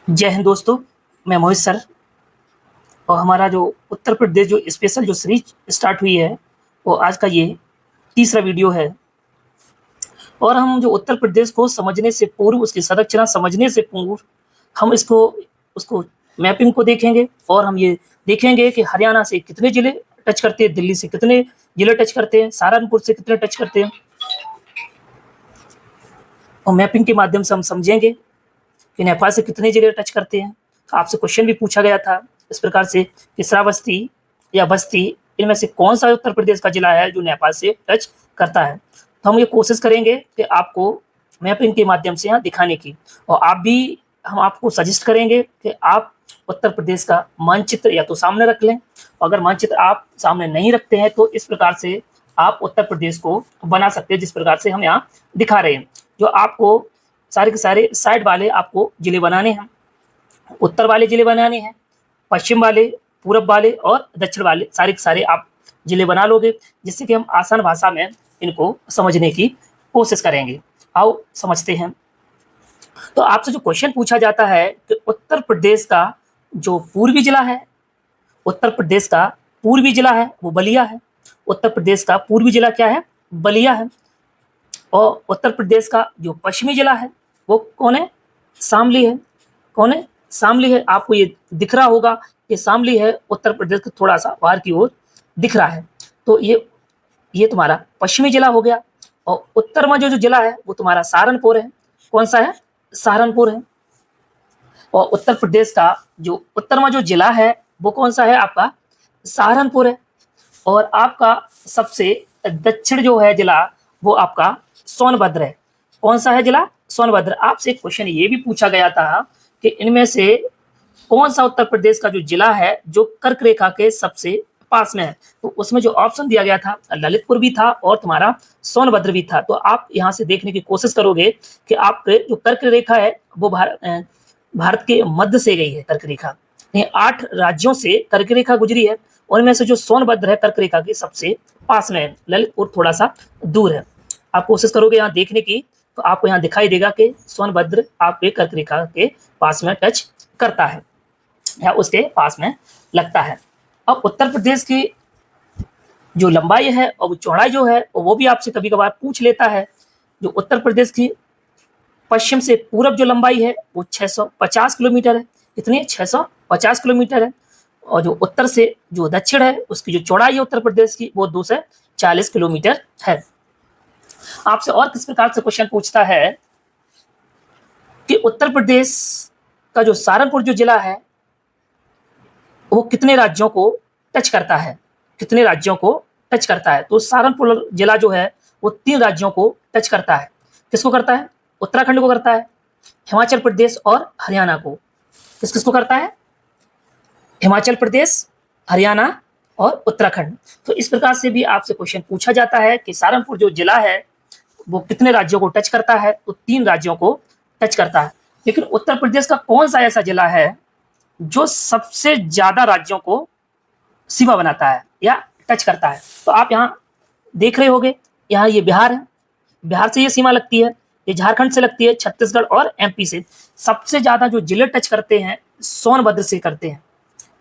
जय हिंद दोस्तों, मैं मोहित सर। और हमारा जो उत्तर प्रदेश जो स्पेशल जो सीरीज स्टार्ट हुई है वो आज का ये तीसरा वीडियो है। और हम जो उत्तर प्रदेश को समझने से पूर्व, उसकी संरचना समझने से पूर्व हम उसको मैपिंग को देखेंगे और हम ये देखेंगे कि हरियाणा से कितने जिले टच करते हैं, दिल्ली से कितने जिले टच करते हैं, सहारनपुर से कितने टच करते हैं। और मैपिंग के माध्यम से हम समझेंगे कि नेपाल से कितने जिले टच करते हैं। आपसे क्वेश्चन भी पूछा गया था इस प्रकार से कि श्रावस्ती या बस्ती इनमें से कौन सा उत्तर प्रदेश का जिला है जो नेपाल से टच करता है। तो हम ये कोशिश करेंगे कि आपको मैपिंग के माध्यम से यहाँ दिखाने की, और आप भी हम आपको सजेस्ट करेंगे कि आप उत्तर प्रदेश का मानचित्र या तो सामने रख लें। अगर मानचित्र आप सामने नहीं रखते हैं तो इस प्रकार से आप उत्तर प्रदेश को बना सकते हैं, जिस प्रकार से हम यहाँ दिखा रहे हैं। जो आपको सारे के सारे साइड वाले आपको जिले बनाने हैं, उत्तर वाले जिले बनाने हैं, पश्चिम वाले, पूरब वाले और दक्षिण वाले सारे के सारे आप जिले बना लोगे, जिससे कि हम आसान भाषा में इनको समझने की कोशिश करेंगे। आओ समझते हैं। तो आपसे जो क्वेश्चन पूछा जाता है कि उत्तर प्रदेश का जो पूर्वी जिला है, उत्तर प्रदेश का पूर्वी जिला है वो बलिया है। उत्तर प्रदेश का पूर्वी जिला क्या है? बलिया है। और उत्तर प्रदेश का जो पश्चिमी जिला है वो कौन है? शामली है। कौन है? शामली है। आपको ये दिख रहा होगा कि शामली है उत्तर प्रदेश के थोड़ा सा बाहर की ओर दिख रहा है। तो ये तुम्हारा पश्चिमी जिला हो गया। और उत्तर में जो जिला है वो तुम्हारा सहारनपुर है। कौन सा है? सहारनपुर है। और उत्तर प्रदेश का जो उत्तर में जो जिला है वो कौन सा है? आपका सहारनपुर है। और आपका सबसे दक्षिण जो है जिला वो आपका सोनभद्र है। कौन सा है जिला? सोनभद्र। आपसे एक क्वेश्चन ये भी पूछा गया था कि इनमें से कौन सा उत्तर प्रदेश का जो जिला है जो कर्क रेखा के सबसे पास में है। तो उसमें जो ऑप्शन दिया गया था ललितपुर भी था और तुम्हारा सोनभद्र भी था। तो आप यहाँ से देखने की कोशिश करोगे कि आपके जो कर्क रेखा है वो भारत के मध्य से गई है कर्क रेखा। 8 राज्यों से कर्क रेखा गुजरी है, उनमें से जो सोनभद्र है कर्क रेखा के सबसे पास में है, ललितपुर थोड़ा सा दूर है। आप कोशिश करोगे यहाँ देखने की तो आपको यहाँ दिखाई देगा कि सोनभद्र आपके कर्क रेखा के पास में टच करता है या उसके पास में लगता है। अब उत्तर प्रदेश की जो लंबाई है और वो चौड़ाई जो है वो भी आपसे कभी कभार पूछ लेता है। जो उत्तर प्रदेश की पश्चिम से पूरब जो लंबाई है वो 650 किलोमीटर है। कितनी? 650 किलोमीटर है। और जो उत्तर से जो दक्षिण है उसकी जो चौड़ाई है उत्तर प्रदेश की वो 240 किलोमीटर है। आपसे और किस प्रकार से क्वेश्चन पूछता है कि उत्तर प्रदेश का जो सहारनपुर जो जिला है वो कितने राज्यों को टच करता है? कितने राज्यों को टच करता है? तो सहारनपुर जिला जो है वो 3 राज्यों को टच करता है। किसको करता है? उत्तराखंड को करता है, हिमाचल प्रदेश और हरियाणा को। किसको करता है? हिमाचल प्रदेश, हरियाणा और उत्तराखंड। तो इस प्रकार से भी आपसे क्वेश्चन पूछा जाता है कि सहारनपुर जो जिला है वो कितने राज्यों को टच करता है? तो 3 राज्यों को टच करता है। लेकिन उत्तर प्रदेश का कौन सा ऐसा जिला है जो सबसे ज्यादा राज्यों को सीमा बनाता है या टच करता है? तो आप यहाँ देख रहे होंगे, यहाँ ये बिहार है, बिहार से ये सीमा लगती है, ये झारखंड से लगती है, छत्तीसगढ़ और एमपी से। सबसे ज्यादा जो जिले टच करते हैं सोनभद्र से करते हैं,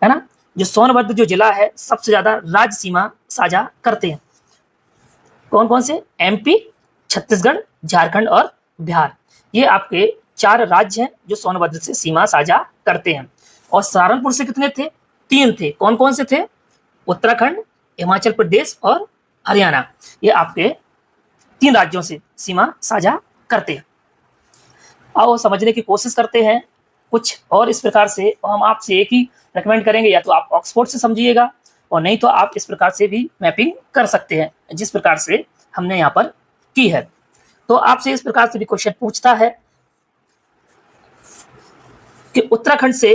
है ना। जो सोनभद्र जो जिला है सबसे ज्यादा राज्य सीमा साझा करते हैं। कौन कौन से? एमपी, छत्तीसगढ़, झारखंड और बिहार। ये आपके 4 राज्य हैं जो सोनभद्र से सीमा साझा करते हैं। और सहारनपुर से कितने थे? 3 थे। कौन कौन से थे? उत्तराखंड, हिमाचल प्रदेश और हरियाणा। ये आपके 3 राज्यों से सीमा साझा करते हैं। आओ समझने की कोशिश करते हैं कुछ और इस प्रकार से। और हम आपसे एक ही रेकमेंड करेंगे, या तो आप ऑक्सफोर्ड से समझिएगा और नहीं तो आप इस प्रकार से भी मैपिंग कर सकते हैं जिस प्रकार से हमने यहाँ पर की है। तो आपसे इस प्रकार से भी क्वेश्चन पूछता है कि उत्तराखंड से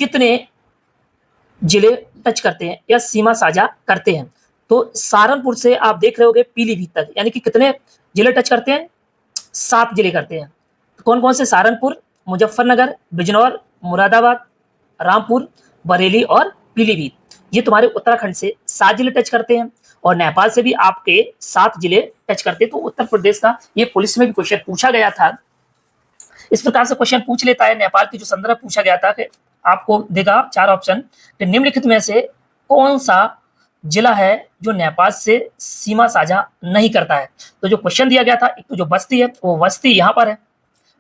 कितने जिले टच करते हैं या सीमा साझा करते हैं। तो सहारनपुर से आप देख रहे होंगे पीलीभीत तक, यानी कि कितने जिले टच करते हैं? 7 जिले करते हैं। तो कौन कौन से? सहारनपुर, मुजफ्फरनगर, बिजनौर, मुरादाबाद, रामपुर, बरेली और पीलीभीत। ये तुम्हारे उत्तराखंड से 7 जिले टच करते हैं। और नेपाल से भी आपके 7 जिले टच करते हैं। तो उत्तर प्रदेश का ये पुलिस में भी क्वेश्चन पूछा गया था इस प्रकार से क्वेश्चन पूछ लेता है। नेपाल की जो संदर्भ पूछा गया था कि आपको देगा 4 ऑप्शन कि निम्नलिखित में से कौन सा जिला है जो नेपाल से सीमा साझा नहीं करता है। तो जो क्वेश्चन दिया गया था, एक तो जो बस्ती है वो बस्ती यहाँ पर है,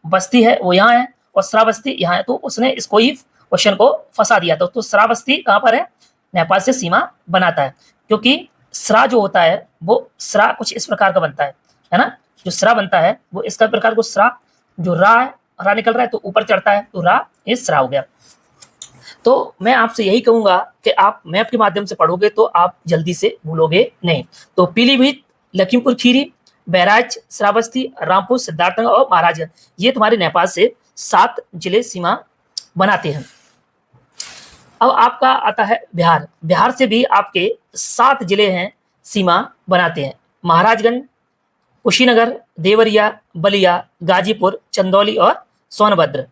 बस्ती है वो यहाँ है, और श्रावस्ती यहाँ है। तो उसने इसको ही क्वेश्चन को फंसा दिया था। तो श्रावस्ती कहाँ पर है, नेपाल से सीमा बनाता है, क्योंकि श्रा जो होता है वो श्रा कुछ इस प्रकार का बनता है ना। जो श्रा बनता है वो इसका प्रकार को श्रा, जो रा है, रा निकल रहा है तो ऊपर चढ़ता है, तो रा ये श्रा हो गया। तो मैं आपसे यही कहूंगा कि आप मैप के माध्यम से पढ़ोगे तो आप जल्दी से भूलोगे नहीं। तो पीलीभीत, लखीमपुर खीरी, बहराइच, श्रावस्ती, रामपुर, सिद्धार्थनगर और महाराजगंज, ये तुम्हारे नेपाल से 7 जिले सीमा बनाते हैं। अब आपका आता है बिहार। बिहार से भी आपके 7 जिले हैं सीमा बनाते हैं, महाराजगंज, कुशीनगर, देवरिया, बलिया, गाजीपुर, चंदौली और सोनभद्र।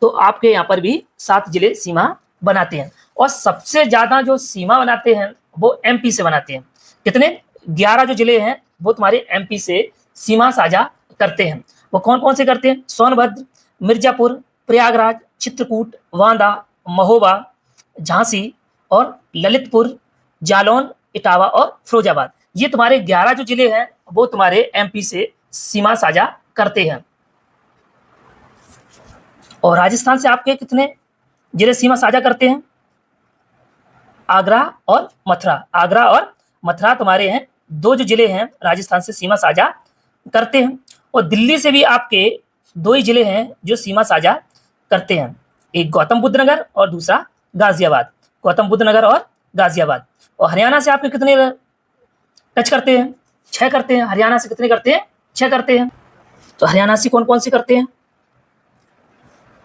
तो आपके यहाँ पर भी 7 जिले सीमा बनाते हैं, और सबसे ज्यादा जो सीमा बनाते हैं वो एमपी से बनाते हैं। कितने, 11 जो जिले हैं वो तुम्हारे एमपी से सीमा साझा करते हैं। वो कौन कौन से करते हैं, सोनभद्र, मिर्जापुर, प्रयागराज, चित्रकूट, वांदा, महोबा, झांसी और ललितपुर, जालौन, इटावा और फिरोजाबाद। ये तुम्हारे 11 जो जिले हैं वो तुम्हारे एमपी से सीमा साझा करते हैं। और राजस्थान से आपके कितने जिले सीमा साझा करते हैं, आगरा और मथुरा। आगरा और मथुरा तुम्हारे हैं 2 जो जिले हैं राजस्थान से सीमा साझा करते हैं। और दिल्ली से भी आपके 2 ही जिले हैं जो सीमा साझा करते हैं, एक गौतम बुद्ध नगर और दूसरा गाजियाबाद। गौतम बुद्ध नगर और गाजियाबाद। और हरियाणा से आपके कितने टच करते हैं, 6 करते हैं। हरियाणा से कितने करते हैं, 6 करते हैं। तो हरियाणा से कौन कौन से करते हैं,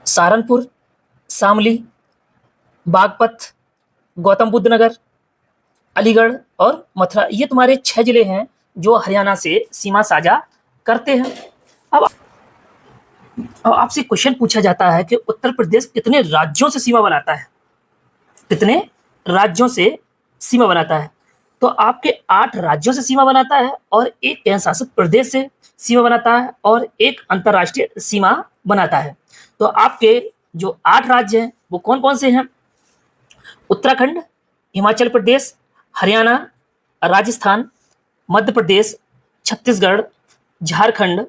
सहारनपुर, शामली, बागपत, गौतम बुद्ध नगर, अलीगढ़ और मथुरा। ये तुम्हारे 6 जिले हैं जो हरियाणा से सीमा साझा करते हैं। अब आपसे क्वेश्चन पूछा जाता है कि उत्तर प्रदेश कितने राज्यों से सीमा बनाता है, कितने राज्यों से सीमा बनाता है। तो आपके 8 राज्यों से सीमा बनाता है, और एक केंद्र शासित प्रदेश से सीमा बनाता है, और एक अंतरराष्ट्रीय सीमा बनाता है। तो आपके जो 8 राज्य हैं वो कौन कौन से हैं, उत्तराखंड, हिमाचल प्रदेश, हरियाणा, राजस्थान, मध्य प्रदेश, छत्तीसगढ़, झारखंड,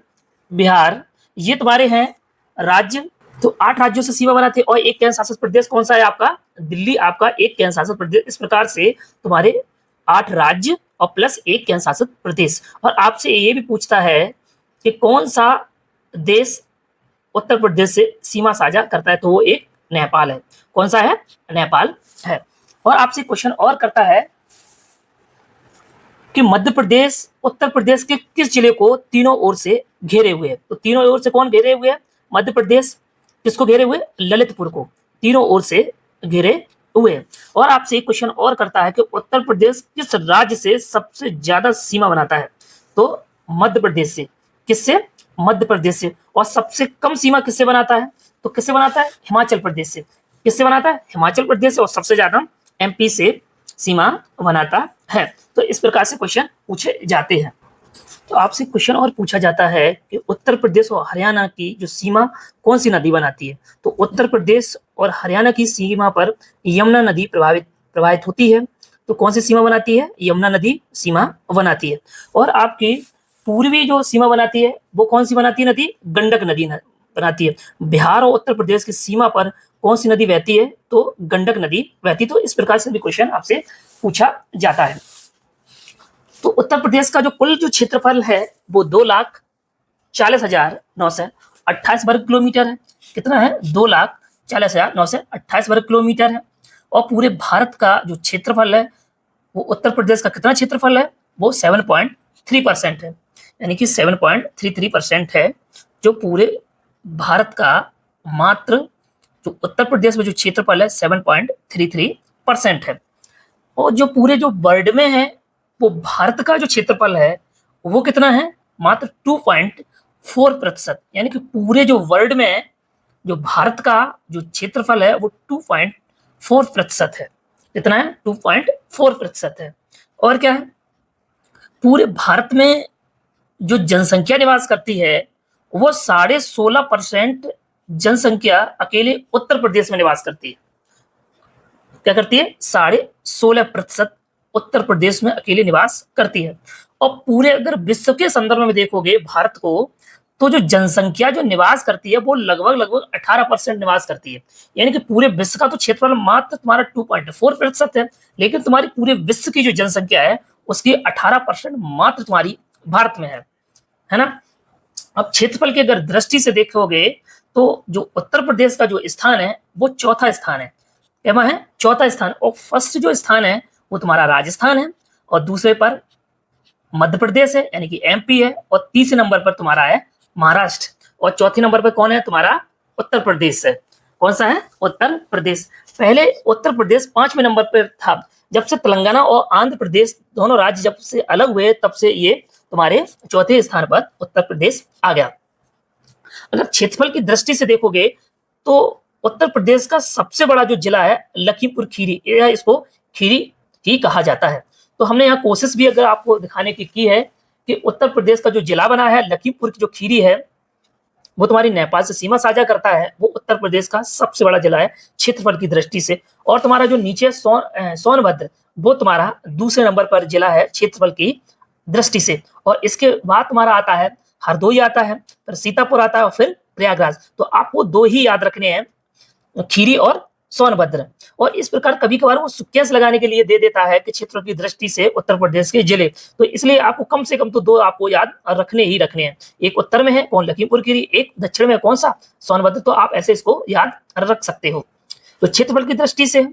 बिहार। ये तुम्हारे हैं राज्य। तो 8 राज्यों से सीमा बनाते हैं, और एक केंद्र शासित प्रदेश कौन सा है आपका, दिल्ली आपका एक केंद्र शासित प्रदेश। इस प्रकार से तुम्हारे 8 राज्य और प्लस एक केंद्र शासित प्रदेश। और आपसे ये भी पूछता है कि कौन सा देश उत्तर प्रदेश से सीमा साझा करता है, तो वो एक नेपाल है। कौन सा है, नेपाल है। और आपसे क्वेश्चन और करता है कि मध्य प्रदेश उत्तर प्रदेश के किस जिले को तीनों ओर से घेरे हुए है। तो तीनों ओर से कौन घेरे हुए है, मध्य प्रदेश किसको घेरे हुए, ललितपुर को तीनों ओर से घेरे हुए है। और आपसे एक क्वेश्चन और करता है कि उत्तर प्रदेश किस राज्य से सबसे ज्यादा सीमा बनाता है। तो मध्य प्रदेश से। किससे, मध्य प्रदेश से। और सबसे कम सीमा किससे बनाता है, तो किससे बनाता है, हिमाचल प्रदेश से। किससे बनाता है, हिमाचल प्रदेश से। और सबसे ज्यादा एमपी से सीमा बनाता है। तो इस प्रकार से क्वेश्चन पूछे जाते हैं। तो आपसे क्वेश्चन और पूछा जाता है कि उत्तर प्रदेश और हरियाणा की जो सीमा कौन सी नदी बनाती है। तो उत्तर प्रदेश और हरियाणा की सीमा पर यमुना नदी प्रवाहित होती है। तो कौन सी सीमा बनाती है, यमुना नदी सीमा बनाती है। और आपकी पूर्वी जो सीमा बनाती है वो कौन सी बनाती है नदी, गंडक नदी बनाती है। बिहार और उत्तर प्रदेश की सीमा पर कौन सी नदी बहती है, तो गंडक नदी बहती है। तो इस प्रकार से भी क्वेश्चन आपसे पूछा जाता है। तो उत्तर प्रदेश का जो कुल जो क्षेत्रफल है वो 2,40,928 वर्ग किलोमीटर है। कितना है, 2,40,928 वर्ग किलोमीटर है। और पूरे भारत का जो क्षेत्रफल है वो उत्तर प्रदेश का कितना क्षेत्रफल है, वो 7.3% है। यानी कि 7.33% है जो पूरे भारत का, मात्र जो उत्तर प्रदेश में जो क्षेत्रफल है 7.33% है। और जो पूरे जो वर्ल्ड में है वो भारत का जो क्षेत्रफल है वो कितना है, मात्र 2.4%। यानी कि पूरे जो वर्ल्ड में जो भारत का जो क्षेत्रफल है वो 2.4% है। कितना है, 2.4% है। और क्या है, पूरे भारत में जो जनसंख्या निवास करती है वो 16.5% जनसंख्या अकेले उत्तर प्रदेश में निवास करती है। क्या करती है? 16.5% उत्तर प्रदेश में अकेले निवास करती है। और पूरे अगर विश्व के संदर्भ में देखोगे भारत को, तो जो जनसंख्या जो निवास करती है वो लगभग 18% निवास करती है। यानी कि पूरे विश्व का तो क्षेत्रफल मात्र तुम्हारा 2.4% है, लेकिन तुम्हारी पूरे विश्व की जो जनसंख्या है उसकी 18% मात्र तुम्हारी भारत में है ना। अब क्षेत्रफल की अगर दृष्टि से देखोगे तो जो उत्तर प्रदेश का जो स्थान है वो चौथा स्थान है। क्या है? चौथा स्थान। और फर्स्ट जो स्थान है वो तुम्हारा राजस्थान है, और दूसरे पर मध्य प्रदेश है यानी कि एमपी है, और तीसरे नंबर पर तुम्हारा है महाराष्ट्र, और चौथे नंबर पर कौन है? तुम्हारा उत्तर प्रदेश है। कौन सा है? उत्तर प्रदेश। पहले उत्तर प्रदेश 5वें नंबर पर था। जब से तेलंगाना और आंध्र प्रदेश दोनों राज्य जब से अलग हुए तब से ये तुम्हारे चौथे स्थान पर उत्तर प्रदेश आ गया। अगर क्षेत्रफल की दृष्टि से देखोगे तो उत्तर प्रदेश का सबसे बड़ा जो जिला है लखीमपुर खीरी, इसको खीरी ही कहा जाता है। तो हमने यहाँ कोशिश भी अगर आपको दिखाने की है कि उत्तर प्रदेश का जो जिला बना है लखीमपुर की जो खीरी है वो तुम्हारी नेपाल से सीमा साझा करता है। वो उत्तर प्रदेश का सबसे बड़ा जिला है क्षेत्रफल की दृष्टि से। और तुम्हारा जो नीचे सोनभद्र, वो तुम्हारा दूसरे नंबर पर जिला है क्षेत्रफल की दृष्टि से। और इसके बाद तुम्हारा आता है हरदोई आता है, फिर सीतापुर आता है, और फिर प्रयागराज। तो आपको दो ही याद रखने हैं, खीरी और सोनभद्र। और इस प्रकार कभी कभार वो सुक्केस लगाने के लिए दे देता है कि क्षेत्र की दृष्टि से उत्तर प्रदेश के जिले, तो इसलिए आपको कम से कम तो दो आपको याद रखने ही रखने हैं। एक उत्तर में है कौन? लखीमपुर खीरी। एक दक्षिण में कौन सा? सोनभद्र। तो आप ऐसे इसको याद रख सकते हो। तो क्षेत्रफल की दृष्टि से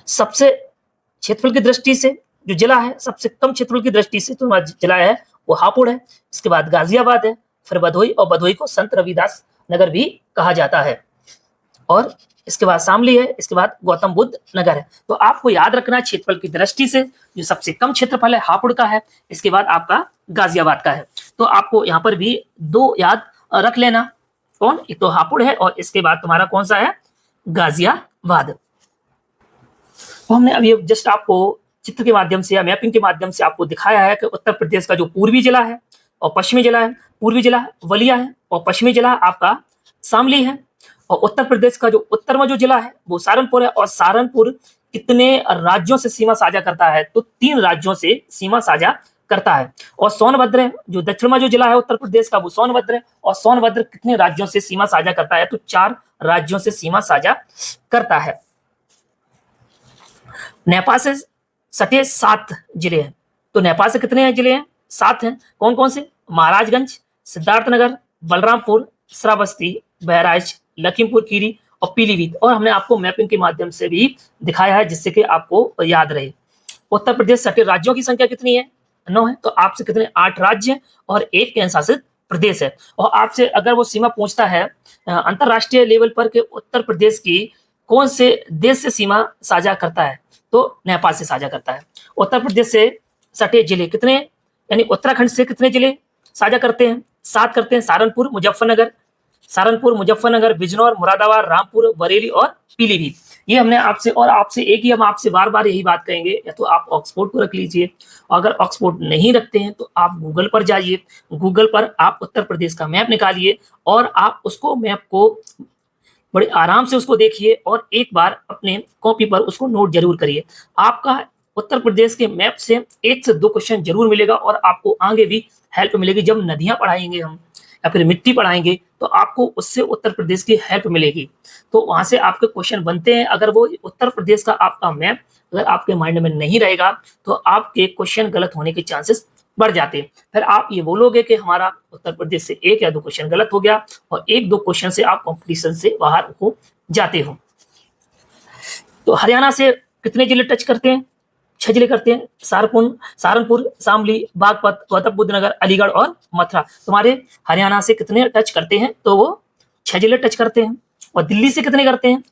सबसे क्षेत्रफल की दृष्टि से जो जिला है सबसे कम क्षेत्रफल की दृष्टि से तो जिला है वो हापुड़ है। इसके बाद गाजियाबाद है, फिर भदोही, और भदोही को संत रविदास नगर भी कहा जाता है। और इसके बाद शामली है, इसके बाद गौतम बुद्ध नगर है। तो आपको याद रखना है क्षेत्रफल की दृष्टि से जो सबसे कम क्षेत्रफल है हापुड़ का है, इसके बाद आपका गाजियाबाद का है। तो आपको यहाँ पर भी दो याद रख लेना। कौन? एक तो हापुड़ है और इसके बाद तुम्हारा कौन सा है? गाजियाबाद। तो हमने अभी जस्ट आपको चित्र के माध्यम से या मैपिंग के माध्यम से आपको दिखाया है कि उत्तर प्रदेश का जो पूर्वी जिला है और पश्चिमी जिला है, पूर्वी जिला बलिया है और पश्चिमी जिला आपका शामली है। और उत्तर प्रदेश का जो उत्तर में जो जिला है वो सहारनपुर है। और सहारनपुर कितने राज्यों से सीमा साझा करता है? तो 3 राज्यों से सीमा साझा करता है। और सोनभद्र है जो दक्षिण में जो जिला है उत्तर प्रदेश का वो सोनभद्र है। और सोनभद्र कितने राज्यों से सीमा साझा करता है? तो 4 राज्यों से सीमा साझा करता है। नेपाल से सटे 7 जिले हैं। तो नेपाल से कितने जिले हैं? 7 हैं। कौन कौन से? महाराजगंज, सिद्धार्थनगर, बलरामपुर, श्रावस्ती, बहराइच, लखीमपुर खीरी और पीलीभीत। और हमने आपको मैपिंग के माध्यम से भी दिखाया है जिससे कि आपको याद रहे। उत्तर प्रदेश सटे राज्यों की संख्या कितनी है? 9 है। तो आपसे कितने? 8 राज्य हैं और 1 केंद्र शासित प्रदेश है। और आपसे अगर वो सीमा पूछता है अंतरराष्ट्रीय लेवल पर कि उत्तर प्रदेश की कौन से देश से सीमा साझा करता है? तो नेपाल से साझा करता है। उत्तर प्रदेश से सटे जिले कितने? यानी उत्तराखंड से कितने जिले साझा करते हैं? 7 करते हैं। सहारनपुर, मुजफ्फरनगर, बिजनौर, मुरादाबाद, रामपुर, बरेली और पीलीभीत। ये हमने आपसे, और आपसे एक ही हम आपसे बार बार यही बात कहेंगे, या तो आप ऑक्सफोर्ड को रख लीजिए, अगर ऑक्सफोर्ड नहीं रखते हैं तो आप गूगल पर जाइए, गूगल पर आप उत्तर प्रदेश का मैप निकालिए और आप उसको मैप को बड़े आराम से उसको देखिए और एक बार अपने कॉपी पर उसको नोट जरूर करिए। आपका उत्तर प्रदेश के मैप से 1 से 2 क्वेश्चन जरूर मिलेगा और आपको आगे भी हेल्प मिलेगी। जब नदियां पढ़ाएंगे हम या फिर मिट्टी पढ़ाएंगे तो आपको उससे उत्तर प्रदेश की हेल्प मिलेगी। तो वहां से आपके क्वेश्चन बनते हैं। अगर वो उत्तर प्रदेश का आपका मैप अगर आपके माइंड में नहीं रहेगा तो आपके क्वेश्चन गलत होने के चांसेस बढ़ जाते हैं। फिर आप ये बोलोगे कि हमारा उत्तर प्रदेश से 1 या 2 क्वेश्चन गलत हो गया और 1-2 क्वेश्चन से आप कंपटीशन से बाहर हो जाते हो। तो हरियाणा से कितने जिले टच करते हैं? 6 जिले करते हैं। सहारनपुर, शामली, बागपत, गौतम बुद्ध नगर, अलीगढ़ और मथुरा। तुम्हारे हरियाणा से कितने टच करते हैं? तो वो 6 जिले टच करते हैं। और दिल्ली से कितने करते हैं?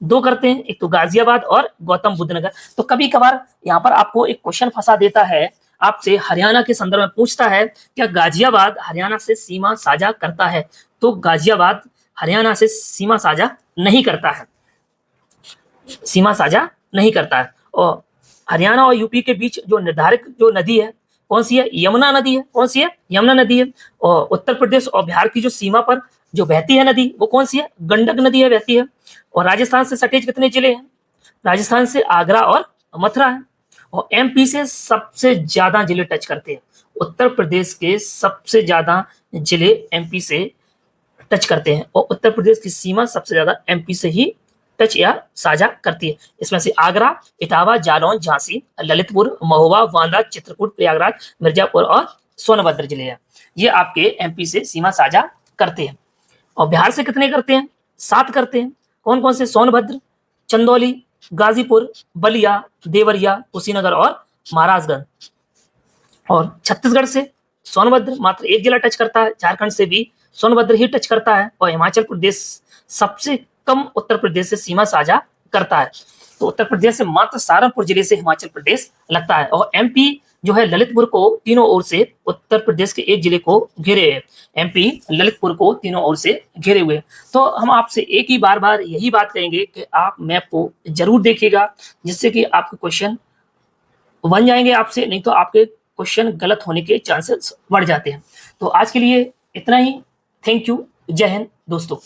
2 करते हैं, एक तो गाजियाबाद और गौतम बुद्ध नगर। तो कभी कभार यहाँ पर आपको एक क्वेश्चन फंसा देता है, आपसे हरियाणा के संदर्भ में पूछता है क्या गाजियाबाद हरियाणा से सीमा साझा करता है? तो गाजियाबाद हरियाणा से सीमा साझा नहीं करता है, सीमा साझा नहीं करता है। और हरियाणा और यूपी के बीच जो निर्धारित जो नदी है कौन सी है? यमुना नदी है। कौन सी है? यमुना नदी है। और उत्तर प्रदेश और बिहार की जो सीमा पर जो बहती है नदी, वो कौन सी है? गंडक नदी है, बहती है। और राजस्थान से सटे कितने जिले हैं? राजस्थान से आगरा और मथुरा है। और एमपी से सबसे ज्यादा जिले टच करते हैं। उत्तर प्रदेश के सबसे ज्यादा जिले एमपी से टच करते हैं, और उत्तर प्रदेश की सीमा सबसे ज्यादा एमपी से ही टच या साझा करती है। इसमें से आगरा, इटावा, जालौन, झांसी, ललितपुर, महोबा, बांदा, चित्रकूट, प्रयागराज, मिर्जापुर और सोनभद्र जिले हैं। ये आपके एमपी से सीमा साझा करते हैं। और बिहार से कितने करते हैं? 7 करते हैं। कौन कौन से? सोनभद्र, चंदौली, गाजीपुर, बलिया, देवरिया, कुशीनगर और महाराजगंज। और छत्तीसगढ़ से सोनभद्र मात्र 1 जिला टच करता है। झारखंड से भी सोनभद्र ही टच करता है। और हिमाचल प्रदेश सबसे कम उत्तर प्रदेश से सीमा साझा करता है। तो उत्तर प्रदेश से मात्र सहारनपुर जिले से हिमाचल प्रदेश लगता है। और एमपी जो है ललितपुर को तीनों ओर से उत्तर प्रदेश के एक जिले को घेरे है। एमपी ललितपुर को तीनों ओर से घेरे हुए। तो हम आपसे एक ही बार बार यही बात कहेंगे कि आप मैप को जरूर देखिएगा, जिससे कि आपके क्वेश्चन बन जाएंगे आपसे, नहीं तो आपके क्वेश्चन गलत होने के चांसेस बढ़ जाते हैं। तो आज के लिए इतना ही। Thank you. जय हिंद दोस्तों।